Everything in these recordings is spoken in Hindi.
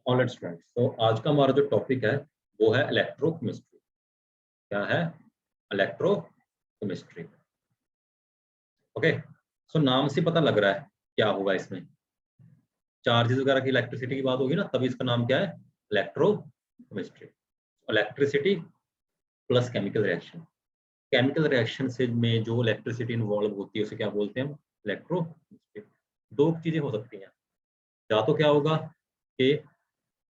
ऑलराइट स्टूडेंट्स, तो आज का हमारा जो टॉपिक है वो है इलेक्ट्रोकेमिस्ट्री। क्या है? इलेक्ट्रोकेमिस्ट्री। ओके, सो नाम से पता लग रहा है क्या होगा इसमें। चार्जेस वगैरह की इलेक्ट्रिसिटी की बात होगी ना, तभी इसका नाम क्या है? Electrochemistry. Electricity plus chemical reaction. Chemical reaction से में जो इलेक्ट्रिसिटी इन्वॉल्व होती है उसे क्या बोलते हैं हम? इलेक्ट्रोकेमिस्ट्री। दो चीजें हो सकती हैं, या तो क्या होगा कि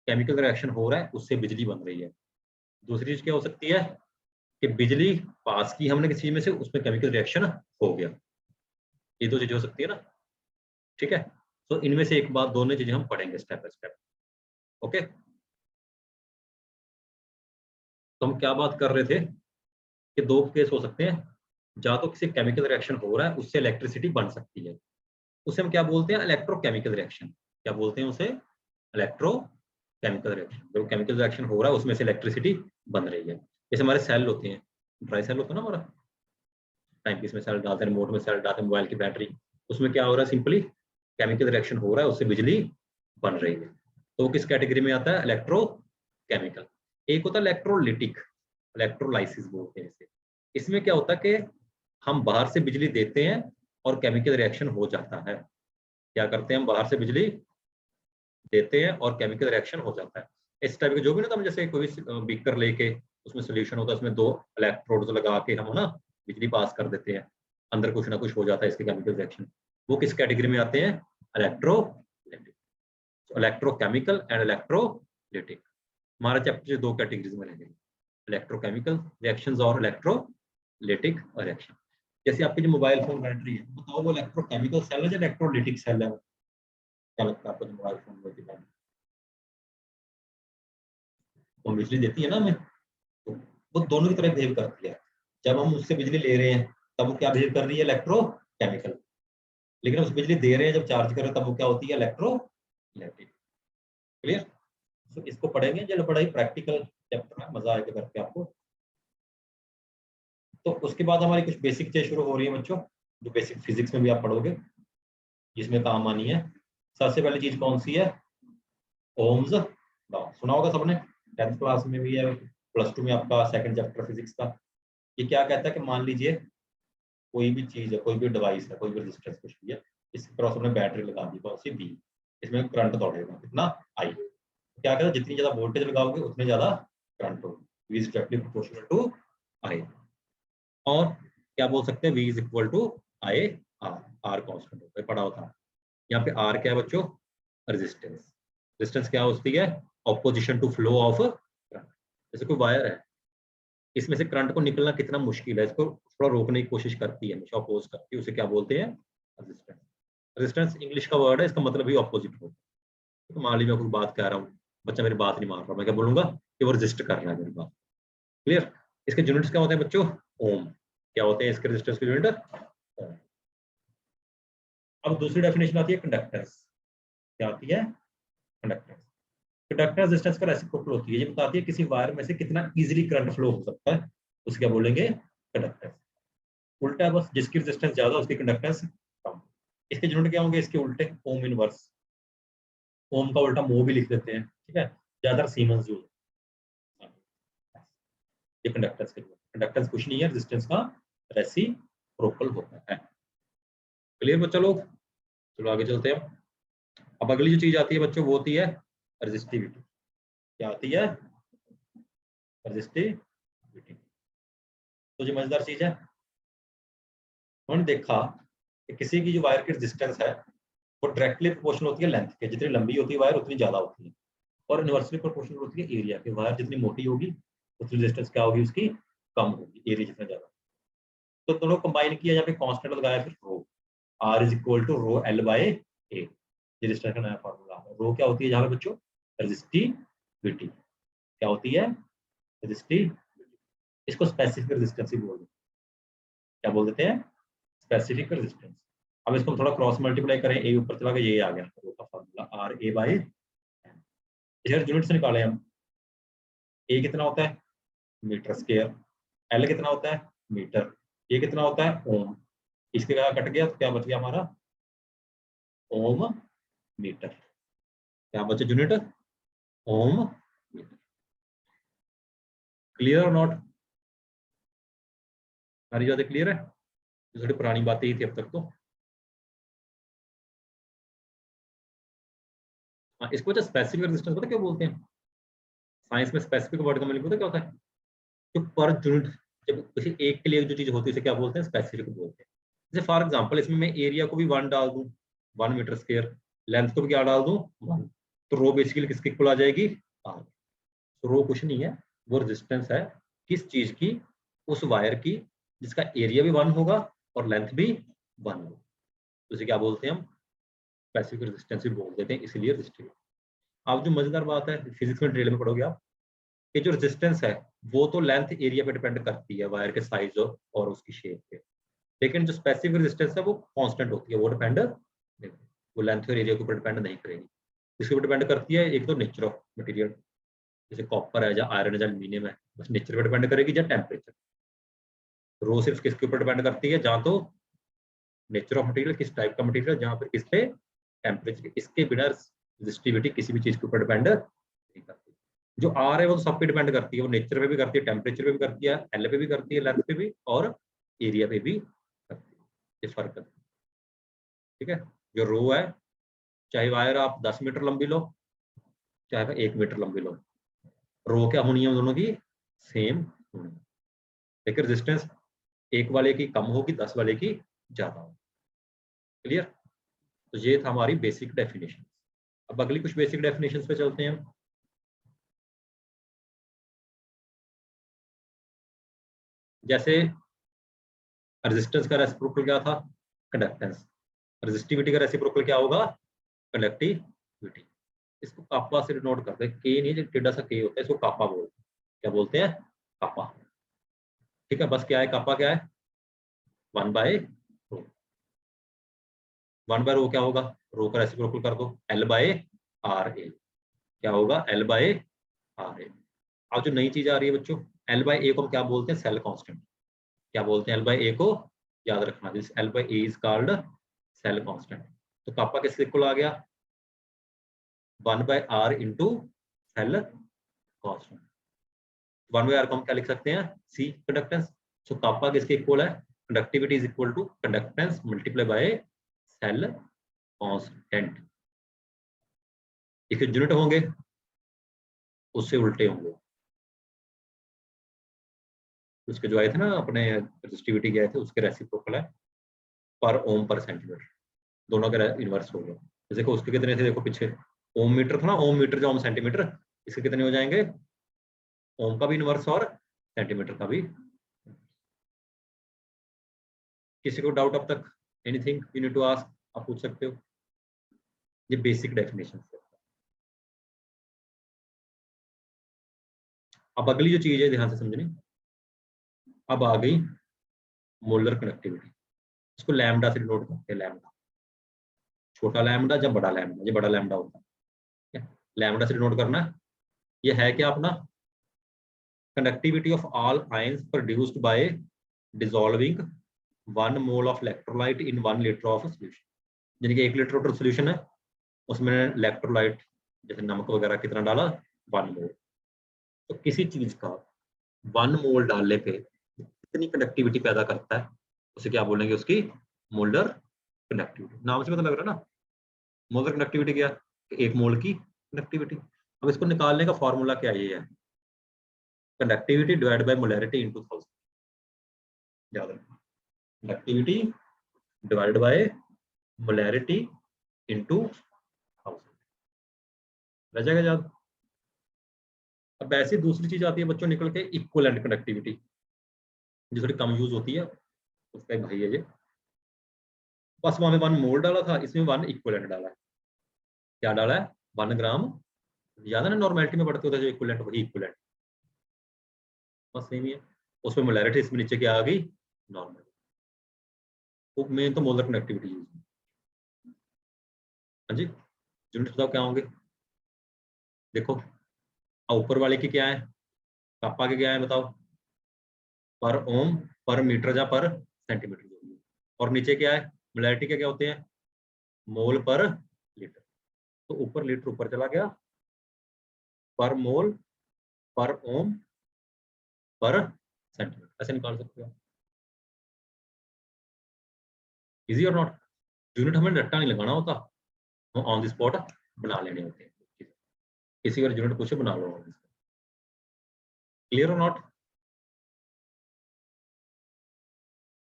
केमिकल रिएक्शन हो रहा है उससे बिजली बन रही है। दूसरी चीज क्या हो सकती है कि बिजली पास की हमने किसी चीज में से, उसमें केमिकल रिएक्शन हो गया। ये दो चीजें हो सकती है ना। ठीक है, तो इनमें से एक बात, दोनों चीजें हम पढ़ेंगे स्टेप बाय स्टेप। ओके, तो हम क्या बात कर रहे थे कि दो केस हो सकते हैं, या तो किसी केमिकल रिएक्शन हो रहा है उससे इलेक्ट्रिसिटी बन सकती है, उसे हम क्या बोलते हैं? Electrochemical reaction. क्या बोलते हैं उसे? Electrochemical reaction. जो केमिकल रिएक्शन हो रहा है उसमें से इलेक्ट्रिसिटी बन रही है। जैसे हमारे सेल होते हैं, ड्राई सेल होता है ना हमारा, टाइम पीस में सेल डालते हैं, रिमोट में सेल डालते हैं, मोबाइल की बैटरी, उसमें क्या हो रहा है? सिंपली केमिकल रिएक्शन हो रहा है, उससे बिजली बन रही है। तो किस कैटेगरी में आता है? इलेक्ट्रोकेमिकल। एक होता है इलेक्ट्रोलिटिक, इलेक्ट्रोलाइसिस बोलते हैं इसे। इसमें क्या होता है कि हम बाहर से बिजली देते हैं और केमिकल रिएक्शन हो जाता है। क्या करते हैं हम? बाहर से बिजली देते हैं और केमिकल रिएक्शन हो जाता है। इस टाइप के जो भी ना, हम जैसे कोई बीकर लेके उसमें सोल्यूशन होता है, उसमें दो इलेक्ट्रोड्स लगा के हम ना बिजली पास कर देते हैं, अंदर कुछ ना कुछ हो जाता है इसके केमिकल रिएक्शन। वो किस कैटेगरी में आते हैं? इलेक्ट्रोलिटिक। Electrochemical and electrolytic. हमारा चैप्टर दो कैटेगरीज में रहेंगे, इलेक्ट्रोकेमिकल रिएक्शंस और इलेक्ट्रोलिटिक रिएक्शन। जैसे आपकी जो मोबाइल फोन बैटरी है, बताओ वो इलेक्ट्रोकेमिकल सेल है या इलेक्ट्रोलिटिक सेल है? क्या लगता है आपको जो मोबाइल फोन में वो बिजली देती है ना हमें, तो वो दोनों की तरह बिहेव करती है। जब हम उससे बिजली ले रहे हैं तब वो क्या बिहेव कर रही है? इलेक्ट्रोकेमिकल। लेकिन हम उस बिजली दे रहे हैं, जब चार्ज कर रहे हैं, तब वो क्या होती है? इलेक्ट्रोलिटिक। क्लियर? तो इसको पढ़ेंगे, चलो पढ़ाई प्रैक्टिकल चैप्टर में मजा आएगा करके आपको। तो उसके बाद हमारी कुछ बेसिक चीजें शुरू हो रही है बच्चों, जो बेसिक फिजिक्स में भी आप पढ़ोगे, जिसमें काम आनी है। सबसे पहली चीज कौन सी है? Ohm's law. सुना होगा सबने, 10th क्लास में भी है, +2 में आपका सेकंड चैप्टर फिजिक्स का। ये क्या कहता है कि मान लीजिए कोई भी चीज है, कोई भी डिवाइस है, कोई भी रेजिस्टेंस कुछ भी है, इसके क्रॉस हमने बैटरी लगा दी, कौन सी? बी। इसमें करंट दौड़ेगा कितना? आई। क्या कहता है? जितनी ज्यादा वोल्टेज लगाओगे उतनी ज्यादा करंट होगी। V is directly proportional to I। और क्या बोल सकते हैं? V is equal to I R। R constant होता है, पढ़ा होता है। यहाँ पे R क्या है बच्चों? रेजिस्टेंस। रेजिस्टेंस क्या होती है? Opposition to flow of current. जैसे कोई वायर है, इसमें से करंट को निकलना कितना मुश्किल है, इसको थोड़ा रोकने की कोशिश करती है, हमेशा अपोज करती है, उसे क्या बोलते हैं? रेजिस्टेंस। रेजिस्टेंस इंग्लिश का वर्ड है, इसका मतलब भी ऑपोजिट होता है। तो मान लीजिए मैं कोई बात कह रहा हूँ, बच्चा मेरी बात नहीं मान रहा, मैं क्या बोलूंगा? कि वो रेजिस्ट कर रहा है मेरी बात। क्लियर? इसके यूनिट्स क्या होते हैं बच्चों? ओम। क्या होते हैं इसके रेजिस्टेंस के यूनिट? ओम। अब दूसरी डेफिनेशन आती है कंडक्टेंस। क्या आती है? कंडक्टेंस। कंडक्टेंस रेजिस्टेंस का रेसिप्रोकल होती है, ये बताती है किसी वायर में से कितना इजीली करंट फ्लो हो सकता है, उसे क्या बोलेंगे? कंडक्टेंस। उल्टा बस, जिसकी रेजिस्टेंस ज्यादा उसकी कंडक्टेंस कम। इसके यूनिट क्या होंगे? इसके उल्टे ओम इनवर्स। ओम का उल्टा मो भी लिख देते हैं, ठीक है, ज्यादा सीमेंस यूज। ये कंडक्टेंस के यूनिट। कंडक्टेंस कुछ नहीं है, रेजिस्टेंस का रेसिप्रोकल होता है। क्लियर बच्चा लोग? चलो आगे चलते हैं। अब अगली जो चीज आती है बच्चों वो होती है रेजिस्टिविटी। क्या आती है? रेजिस्टिविटी। तो जो मजेदार चीज है, उन्होंने देखा कि किसी की जो वायर की रेजिस्टेंस है वो डायरेक्टली प्रोपोर्शनल होती है लेंथ के। जितनी लंबी होती है वायर उतनी ज्यादा होती है, और इनवर्सली प्रोपोर्शनल होती है एरिया के। वायर जितनी मोटी होगी उतनी रेजिस्टेंस क्या होगी उसकी? कम होगी, एरिया जितना ज्यादा। तो दोनों कंबाइन किया, यहाँ पे कांस्टेंट लगाया, फिर rho. R is equal to rho L by A. ये रेजिस्टेंस का नया फॉर्मूला है। रो क्या होती है जहाँ पे बच्चों? रेजिस्टिविटी। क्या होती है? रेजिस्टिविटी। इसको स्पेसिफिक रेजिस्टेंस ही बोल देते हैं। क्या बोल देते हैं? Specific resistance. अब इसको थोड़ा क्रॉस मल्टीप्लाई करें, ए ऊपर चला गया, ये आ गया रो का formula, R A by N. इधर यूनिट से निकाले हम। ए कितना होता है? Metre square. एल कितना होता है? मीटर। ये कितना होता है? ओम। इसके क्या कट गया तो क्या बच गया हमारा? ओम मीटर। क्या बचे यूनिट? ओम मीटर। क्लियर और नॉट? सारी बातें क्लियर है? थोड़ी पुरानी बातें ही थी अब तक तो। हाँ, इसको जो स्पेसिफिक रेजिस्टेंस पता क्या बोलते हैं? साइंस में स्पेसिफिक वर्ड का मतलब पता क्या होता है? जो पर यूनिट, जब किसी एक के लिए जो चीज होती है उसे क्या बोलते हैं? स्पेसिफिक बोलते हैं। जैसे फॉर एग्जांपल इसमें मैं एरिया को भी 1 डाल दूं, 1 मीटर स्क्वायर, लेंथ को भी क्या डाल दूं? 1, तो रो बेसिकली किसकी इक्वल आ जाएगी? आर। तो रो कुछ नहीं है, वो रेजिस्टेंस है किस चीज की? उस वायर की जिसका एरिया भी 1 होगा और लेंथ भी 1 होगा, तो उसे क्या बोलते हैं हम? स्पेसिफिक रेजिस्टेंस भी बोल देते हैं, इसीलिए रेजिस्टिव। अब जो मजेदार बात है, फिजिक्स में ड्रिल में पढ़ोगे आप, कि जो रेजिस्टेंस है वो तो लेंथ एरिया पे डिपेंड करती है, वायर के साइज और उसकी शेप पे, लेकिन जो स्पेसिफिक रेजिस्टेंस है वो कांस्टेंट होती है, वो डिपेंड नहीं, वो लेंथ और एरिया के ऊपर डिपेंड नहीं करेगी। इसके ऊपर डिपेंड करती है एक तो नेचर ऑफ मटेरियल, जैसे कॉपर है या आयरन है या एल्यूमिनियम है, बस नेचर पे डिपेंड करेगी, या टेम्परेचर। रो सिर्फ किसके ऊपर डिपेंड करती है? जहाँ तो नेचर ऑफ मटेरियल, किस टाइप का मटेरियल, जहाँ पर किस पे टेम्परेचर। इसके बिना रेजिस्टिविटी किसी भी चीज के ऊपर डिपेंड नहीं करती। जो आर है वो तो सब पे डिपेंड करती है, वो नेचर पे भी करती है, टेम्परेचर पे भी करती है, एल पे भी करती है, लेंथ पे भी, और एरिया पे भी करती है। ये फर्क है, ठीक है? जो रो है, चाहे वायर आप 10 मीटर लंबी लो, चाहे 1 मीटर लंबी लो, रो क्या होनी है दोनों की? सेम होनी है। लेकिन रेजिस्टेंस एक वाले की कम होगी, 10 वाले की ज्यादा होगी। क्लियर? तो ये था हमारी बेसिक डेफिनेशन। अब अगली कुछ बेसिक डेफिनेशन पे चलते हैं। जैसे रेजिस्टेंस का रेसिप्रोकल क्या था? कंडक्टेंस। रेजिस्टिविटी का रेसिप्रोकल क्या होगा? कंडक्टिविटी। इसको कापा से डिनोट करते हैं, के नहीं, जो टेढ़ा सा के होता है इसको कापा बोलते हैं। क्या बोलते हैं? कापा। ठीक है, बस क्या है कापा? क्या है? 1/रो। 1/रो क्या होगा? रो का रेसिप्रोकल कर दो, L/RA। क्या होगा? L/RA। अब जो नई चीज आ रही है बच्चों, L/A को हम क्या बोलते हैं? Cell constant. क्या बोलते हैं L/A को? याद रखना, this L/A is called cell constant. तो कापा किसके इक्वल आ गया? 1/R into cell constant. 1/R को हम क्या लिख सकते हैं? सी, कंडक्टेंस। सो कापा किसके इक्वल है? Conductivity is equal to conductance multiply by cell constant. इसके यूनिट होंगे, उससे उल्टे होंगे। उसके जो आए थे ना अपने रेजिस्टिविटी के आए थे, उसके रेसिप्रोकल है पर ओम पर सेंटीमीटर, दोनों के इनवर्स हो गए। देखो उसके कितने थे, देखो पीछे ओम मीटर था ना, ओम मीटर जो ओम सेंटीमीटर, इसके कितने हो जाएंगे? ओम का भी इनवर्स और सेंटीमीटर का भी। किसी को डाउट अब तक? Anything you need to ask, आप पूछ सकते हो। ये बेसिक डेफिनेशन है। अब अगली जो चीज है ध्यान से समझनी, अब आ गई मोलर कनेक्टिविटी। इसको लैम्डा से डिनोट करते हैं, लैम्डा। छोटा लैम्डा जब बड़ा लैम्डा, ये बड़ा लैम्डा होता है, ठीक है? लैम्डा से डिनोट करना। ये है क्या अपना? Conductivity of all ions produced by dissolving 1 mole of electrolyte in 1 litre of solution. यानी कि 1 लीटर वाटर सोल्यूशन है, उसमें इलेक्ट्रोलाइट जैसे नमक वगैरह कितना डाला? 1 मोल। तो किसी चीज का 1 मोल डालने पे कितनी कंडक्टिविटी पैदा करता है, उसे क्या बोलेंगे? उसकी मोलर कंडक्टिविटी। नाम से पता लग रहा है ना, मोलर कंडक्टिविटी क्या? 1 मोल की कंडक्टिविटी। अब इसको निकालने का फॉर्मूला क्या ये है? Conductivity divide by molarity into 1000। याद रखना, conductivity divide by molarity into 1000। रह जाएगा याद? अब ऐसी दूसरी चीज आती है बच्चों निकल के, इक्विवेलेंट कंडक्टिविटी, जो थोड़ी कम यूज होती है, उसका एक भाई है ये। बस वहां में 1 मोल डाला था, इसमें 1 इक्विवेलेंट डाला है। क्या डाला है? 1 ग्राम। याद है ना, नॉर्मेलिटी में पढ़ते होते हैं जो इक्विवेलेंट, वही इक्विवेलेंट, बस सेम ही है। उसमें मोलैरिटी इसमें नीचे क्या आ गई? नॉर्मल। तो मेन तो मोलर कंडक्टिविटी यूज। हाँ जी, यूनिट बताओ क्या होंगे? देखो, ऊपर वाले की क्या है? कापा के क्या है बताओ? पर ओम, पर मीटर या पर सेंटीमीटर जो भी है। और नीचे क्या है? मोलैरिटी के क्या होते हैं? मोल पर लीटर। तो ऊपर लीटर ऊपर चला गया, पर मोल पर ओम पर सेंटीमीटर, ऐसे निकाल सकते हो। इजी और नॉट? यूनिट हमें रट्टा नहीं लगाना होता, हम ऑन द स्पॉट बना लेने होते हैं। किसी और यूनिट पूछे बना लो। क्लियर और नॉट?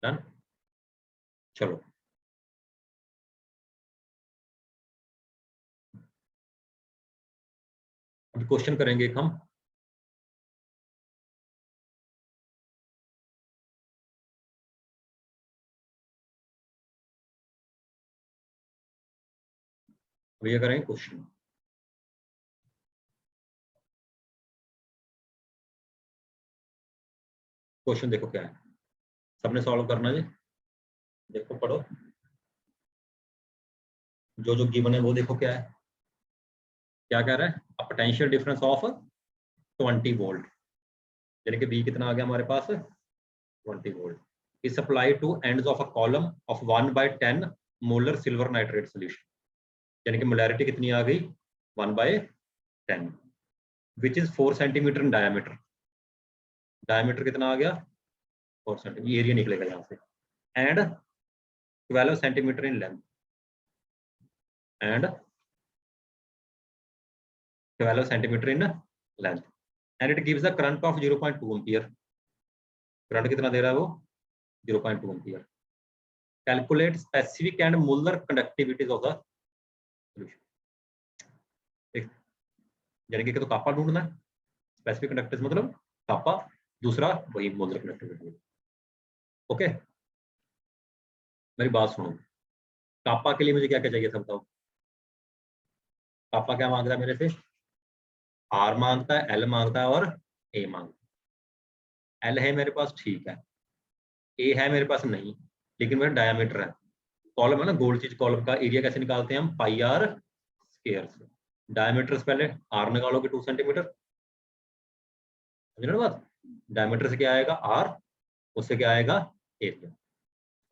डन। चलो अभी क्वेश्चन करेंगे एक हम। अब ये करेंगे क्वेश्चन। क्वेश्चन देखो क्या है, सबने सॉल्व करना है। देखो पढ़ो, जो जो गिवन है वो देखो क्या है। क्या कह रहा है? A potential difference of 20 volt, यानी कि बी कितना आ गया हमारे पास 20 volt, is supply two ends of a column of 1/10 molar silver nitrate solution, यानी कि मोलैरिटी कितनी आ गई 1/10, which is 4 centimetre in diameter. Diameter कितना आ गया 4 सेंटीमीटर, एरिया निकलेगा यहाँ से, and 12 centimetre in length, and 12 centimetre in length, and it gives a current of 0.2 ampere. Current कितना दे रहा है वो 0.2 ampere. Calculate specific and molar conductivities of the solution. यानी कि तो कापा ढूंढना है, स्पेसिफिक कंडक्टिविटी मतलब कापा, दूसरा वही मोलर कंडक्टिविटी। ओके, मेरी बात सुनो, कापा के लिए मुझे क्या क्या चाहिए था बताओ। कापा क्या मांग रहा है मेरे से? आर मांगता है, एल मांगता है और ए मांगता है। एल है मेरे पास, ठीक है, ए है मेरे पास नहीं, लेकिन मेरा डायमीटर है। कॉलम है ना, गोल चीज कॉलम का एरिया कैसे निकालते हैं हम, पाई आर स्क्वायर से। डायमीटर से पहले आर निकालोगे 2 सेंटीमीटर, समझ रहे हो बात? डायमीटर से क्या आएगा आर, उससे क्या आएगा एरिया।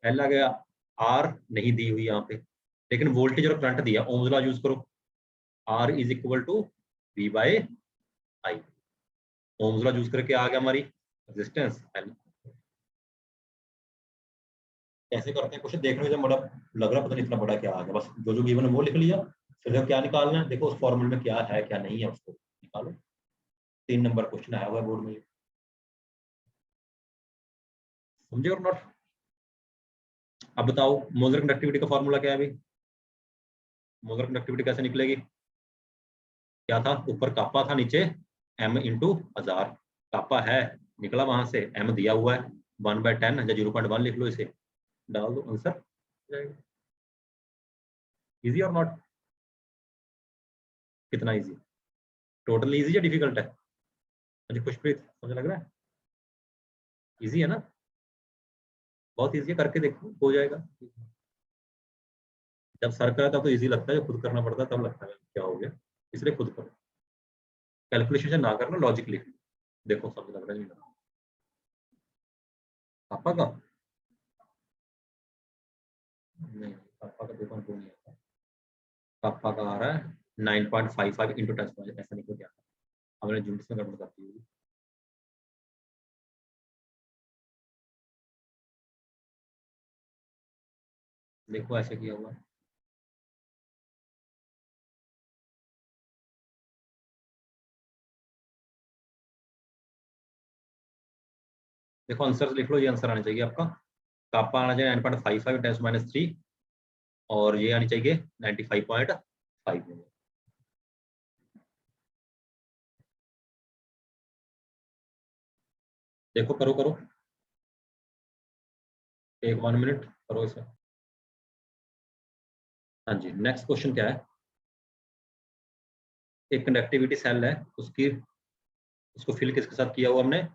एल आ गया, आर नहीं दी हुई यहाँ पे, लेकिन वोल्टेज और करंट दिया, ओम्स लॉ यूज करो, R is equal to V by I. Ohm's law use करके आ गया हमारी रेजिस्टेंस एल। कैसे करते हैं क्वेश्चन देखने में बड़ा लग रहा, पता नहीं इतना बड़ा क्या आ गया, बस जो जो गिवन है वो लिख लिया, फिर देखो क्या निकालना है, देखो उस फॉर्मूले में क्या है क्या नहीं है उसको निकालो। 3 नंबर क्वेश्चन आया हुआ है बोर्ड में, समझे और नॉट? अब बताओ मोलर कंडक्टिविटी का फॉर्मूला क्या है अभी? मोलर कंडक्टिविटी कैसे निकलेगी? क्या था ऊपर कापा था, नीचे m इंटू 1000। कापा है निकला वहां से, m दिया हुआ है 1/10 या 0.1 लिख लो, इसे डाल दो, आंसर जाएगा। इजी और नॉट? कितना इजी? टोटली इजी या डिफिकल्ट है? मुझे खुशप्रीत मुझे लग रहा है इजी है ना, बहुत इजी है, करके देखो हो जाएगा। जब सर कराता तो इजी लगता है, जब खुद करना पड़ता है तब लगता है क्या हो गया, इसलिए खुद करो, कैलकुलेशन ना करना, लॉजिक लिख लो, देखो समझ लग रहा है नहीं? पापा का नहीं, पापा का 2.2 नहीं आता, पापा का आ रहा है 9.55 इंटू 10, ऐसा नहीं क्या हमने यूनिट्स में गड़बड़ करती होगी। देखो ऐसे किया हुआ है, देखो आंसर लिख लो, ये आंसर आना चाहिए आपका, कापा आना चाहिए 9.55 10-3, और ये आनी चाहिए 95.5। देखो करो करो, एक 1 मिनट करो इसे। हाँ जी, नेक्स्ट क्वेश्चन क्या है? एक कंडक्टिविटी सेल है, उसकी उसको फिल किसके साथ किया हुआ हमने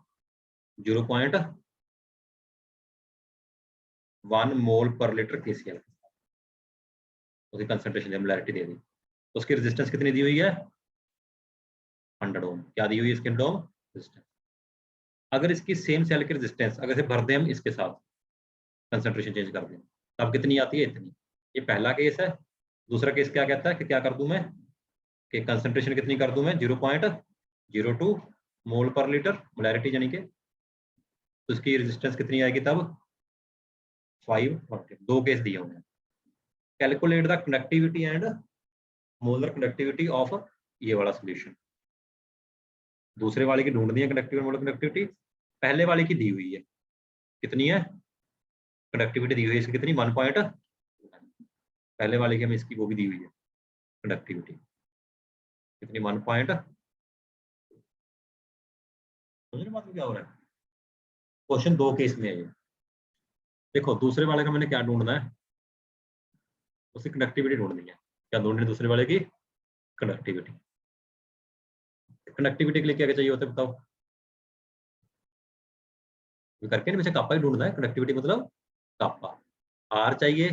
0.1 मोल पर लीटर KCl, उसकी कंसंट्रेशन मोलैरिटी दे दी, उसकी रेजिस्टेंस कितनी दी हुई है 100 ओम। क्या दी हुई है इसके ओम रेजिस्टेंस? अगर इसकी सेम सेल की रेजिस्टेंस अगर से भर दें हम इसके साथ, कंसंट्रेशन चेंज कर दें, तब कितनी आती है इतनी। ये पहला केस है। दूसरा केस क्या कहता है कि क्या कर दूं मैं, कि कंसंट्रेशन कितनी कर दूं मैं 0.1 0.2 मोल पर लीटर, मोलैरिटी यानी कि, तो इसकी रेजिस्टेंस कितनी आएगी तब 5, 2 केस दिए होंगे। Calculate the conductivity and molar conductivity of ये वाला सोल्यूशन। दूसरे वाले की ढूंढनी है कंडक्टिविटी मोलर कंडक्टिविटी, पहले वाले की दी हुई है, कितनी है कंडक्टिविटी दी हुई है इसकी कितनी 1 पॉइंट, पहले वाले की हमें इसकी वो भी दी हुई है कंडक्टिविटी कितनी 1 पॉइंट। समझ रहे बात में क्या हो रहा है? क्वेश्चन 2 केस में है ये। देखो दूसरे वाले का मैंने क्या ढूंढना है, उसकी कंडक्टिविटी ढूंढनी है। क्या ढूंढनी है दूसरे वाले की कंडक्टिविटी। कंडक्टिविटी के लिए क्या क्या चाहिए होता है बताओ, करके नहीं, कापा ही ढूंढना है। कंडक्टिविटी मतलब कापा, आर चाहिए,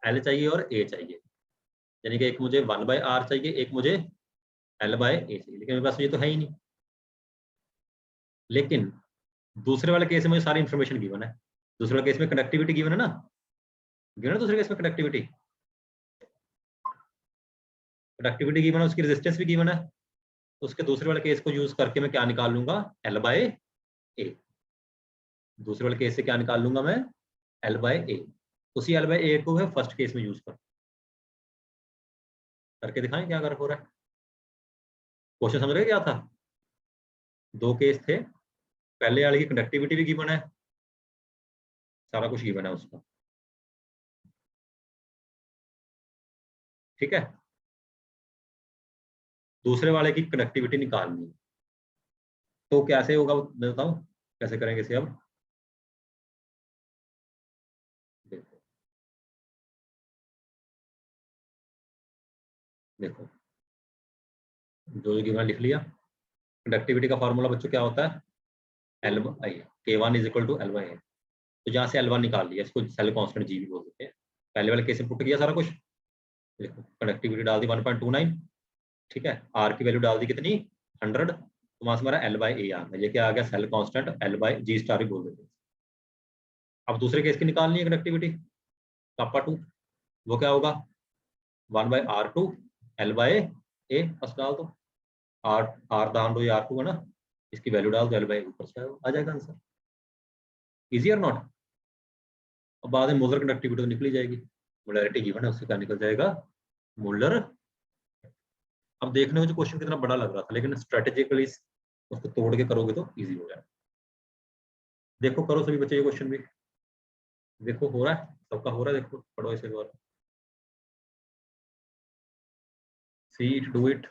एल चाहिए और ए चाहिए, यानी कि एक मुझे 1/r चाहिए, एक मुझे L/a चाहिए, लेकिन मेरे पास ये तो है ही नहीं। लेकिन दूसरे वाले केस में मुझे सारी इंफॉर्मेशन गिवन है, दूसरे वाले केस में कंडक्टिविटी गिवन है ना, गिवन है दूसरे केस में कंडक्टिविटी गिवन है, उसकी रेजिस्टेंस भी गिवन है, उसके दूसरे वाले केस को यूज करके मैं क्या निकाल लूंगा L/a। दूसरे वाले केस से क्या निकाल लूंगा मैं L/a, उसी L/a को है फर्स्ट केस में यूज करके दिखाएं क्या कर हो रहा है। क्वेश्चन समझ रहे क्या था, 2 केस थे, पहले वाले की कंडक्टिविटी भी गिवन है, सारा कुछ गिवन है उसका, ठीक है। दूसरे वाले की कंडक्टिविटी निकालनी है, तो कैसे होगा मैं बताऊं कैसे करेंगे इसे। अब देखो देखो जो गिवन लिख लिया। कंडक्टिविटी का फॉर्मूला बच्चों क्या होता है L/a, K1 is equal to L/a। तो जहाँ से L1 निकाल लिया, इसको सेल कांस्टेंट जी भी बोल देते हैं। पहले वाले केस में पुट किया सारा कुछ, देखो कंडक्टिविटी डाल दी 1.29, ठीक है, आर की वैल्यू डाल दी कितनी 100, तो वहां से हमारा L/a आ गया, ये क्या आ गया सेल कांस्टेंट L/g भी बोल देते हैं। अब दूसरे केस की निकालनी है कंडक्टिविटी कापा 2, वो क्या होगा 1/r2 L/a, बस डाल दो, आर दान दो, ये R2 है ना, इसकी वैल्यू डाल दो, L/a ऊपर से आ जाएगा आंसर। इजी और नॉट। अब बाद में मोलर कंडक्टिविटी तो निकली जाएगी, मोलैरिटी गिवन है उससे क्या निकल जाएगा मोलर। अब देखने में जो क्वेश्चन कितना बड़ा लग रहा था, लेकिन स्ट्रेटेजिकली उसको तोड़ के करोगे तो इजी हो जाएगा। देखो करो सभी बच्चे ये क्वेश्चन भी, देखो हो रहा है सबका, हो रहा है, देखो पढ़ो इसे एक बार, सी इट, डू इट।